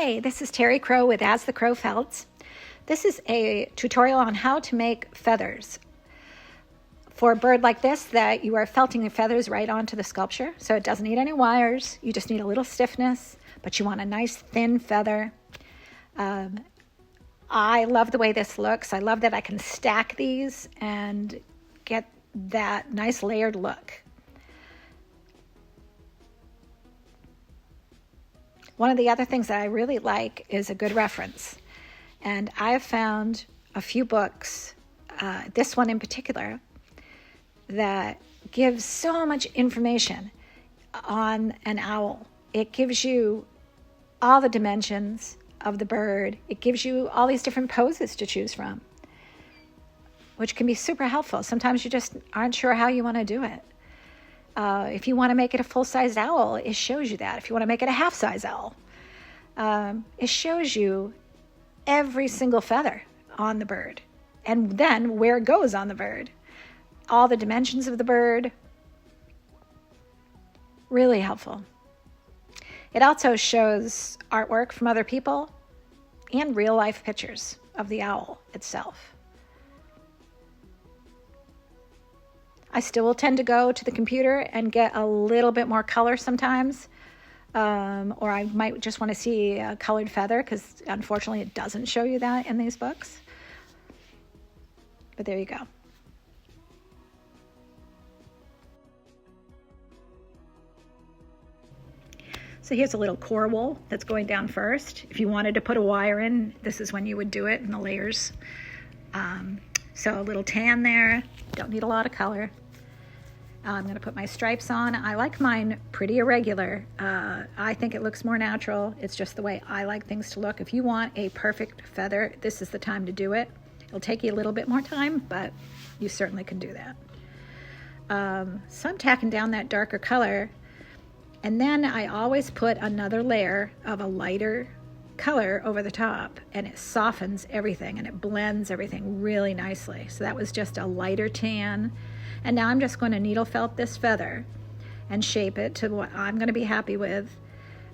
Hey, this is Terry Crow with As the Crow Felts. This is a tutorial on how to make feathers for a bird like this that you are felting the feathers right onto the sculpture. So it doesn't need any wires. You just need a little stiffness, but you want a nice thin feather. I love the way this looks. I love that I can stack these and get that nice layered look. One of the other things that I really like is a good reference. And I have found a few books, this one in particular, that gives so much information on an owl. It gives you all the dimensions of the bird. It gives you all these different poses to choose from, which can be super helpful. Sometimes you just aren't sure how you want to do it. If you want to make it a full-size owl, it shows you that. If you want to make it a half-size owl, it shows you every single feather on the bird and then where it goes on the bird. All the dimensions of the bird. Really helpful. It also shows artwork from other people and real-life pictures of the owl itself. I still will tend to go to the computer and get a little bit more color sometimes, or I might just want to see a colored feather because unfortunately it doesn't show you that in these books. But there you go. So here's a little core wool that's going down first. If you wanted to put a wire in, this is when you would do it in the layers. So a little tan there, don't need a lot of color. I'm going to put my stripes on. I like mine pretty irregular. I think it looks more natural. It's just the way I like things to look. If you want a perfect feather, this is the time to do it. It'll take you a little bit more time, but you certainly can do that. So I'm tacking down that darker color, and then I always put another layer of a lighter color over the top, and it softens everything and it blends everything really nicely. So that was just a lighter tan, and now I'm just going to needle felt this feather and shape it to what I'm going to be happy with.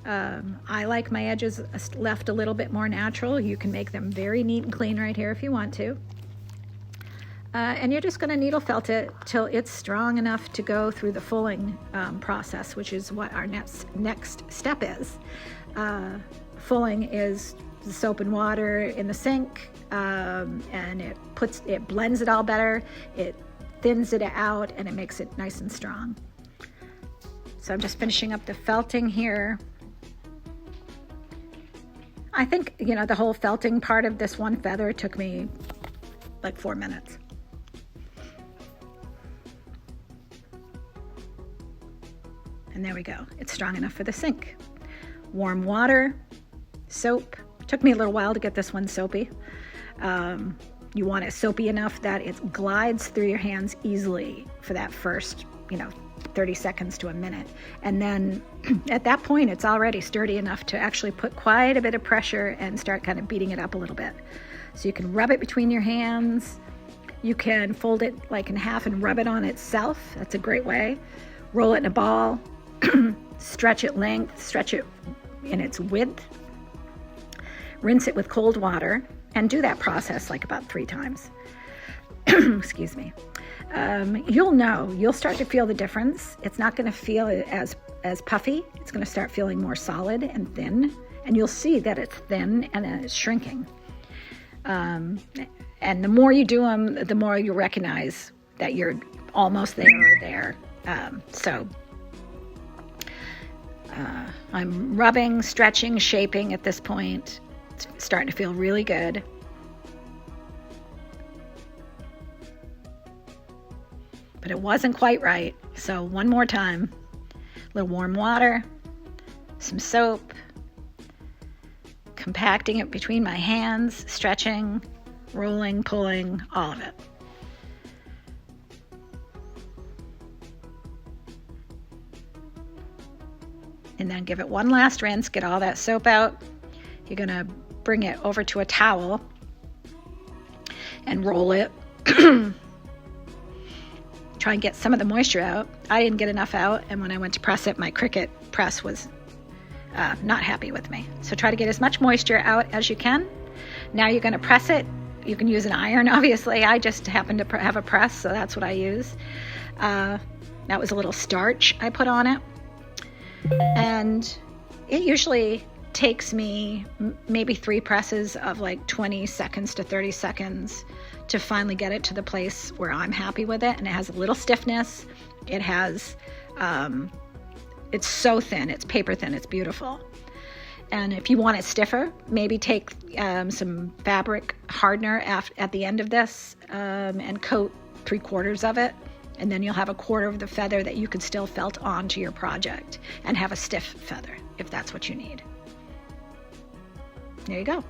I like my edges left a little bit more natural. You can make them very neat and clean right here if you want to. And you're just going to needle felt it till it's strong enough to go through the fulling process, which is what our next step is. Fulling is the soap and water in the sink, and it blends it all better, it thins it out, and it makes it nice and strong. So I'm just finishing up the felting here. I think, the whole felting part of this one feather took me like 4 minutes. And there we go. It's strong enough for the sink. Warm water, soap. It took me a little while to get this one soapy. You want it soapy enough that it glides through your hands easily for that first, 30 seconds to a minute. And then at that point, it's already sturdy enough to actually put quite a bit of pressure and start kind of beating it up a little bit. So you can rub it between your hands. You can fold it like in half and rub it on itself. That's a great way. Roll it in a ball. Stretch it length, stretch it in its width. Rinse it with cold water and do that process like about 3 times. Excuse me. You'll start to feel the difference. It's not going to feel as puffy. It's going to start feeling more solid and thin, and you'll see that it's thin and it's shrinking. And the more you do them, the more you recognize that you're almost there or there. I'm rubbing, stretching, shaping at this point. It's starting to feel really good. But it wasn't quite right. So one more time. A little warm water, some soap, compacting it between my hands, stretching, rolling, pulling, all of it. And then give it one last rinse, get all that soap out. You're going to bring it over to a towel and roll it. Try and get some of the moisture out. I didn't get enough out, and when I went to press it, my Cricut press was not happy with me. So try to get as much moisture out as you can. Now you're going to press it. You can use an iron, obviously. I just happen to have a press, so that's what I use. That was a little starch I put on it. And it usually takes me maybe 3 presses of like 20 seconds to 30 seconds to finally get it to the place where I'm happy with it. And it has a little stiffness. It has, it's so thin, it's paper thin, it's beautiful. And if you want it stiffer, maybe take some fabric hardener at the end of this and coat 3/4 of it. And then you'll have 1/4 of the feather that you can still felt onto your project and have a stiff feather if that's what you need. There you go.